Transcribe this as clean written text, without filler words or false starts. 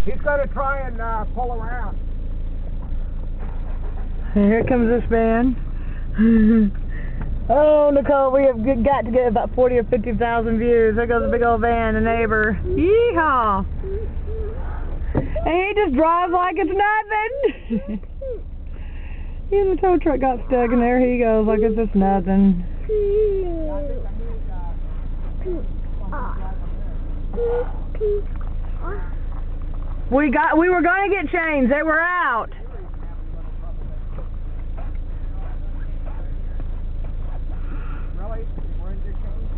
He's going to try and pull around. Here comes this van. Oh, Nicole, we have got to get about 40 or 50,000 views. There goes a big old van, a neighbor. Yeehaw! And he just drives like it's nothing. Even the tow truck got stuck, and there he goes like it's just nothing. We were going to get chains. They were out. Really? We're in good shape?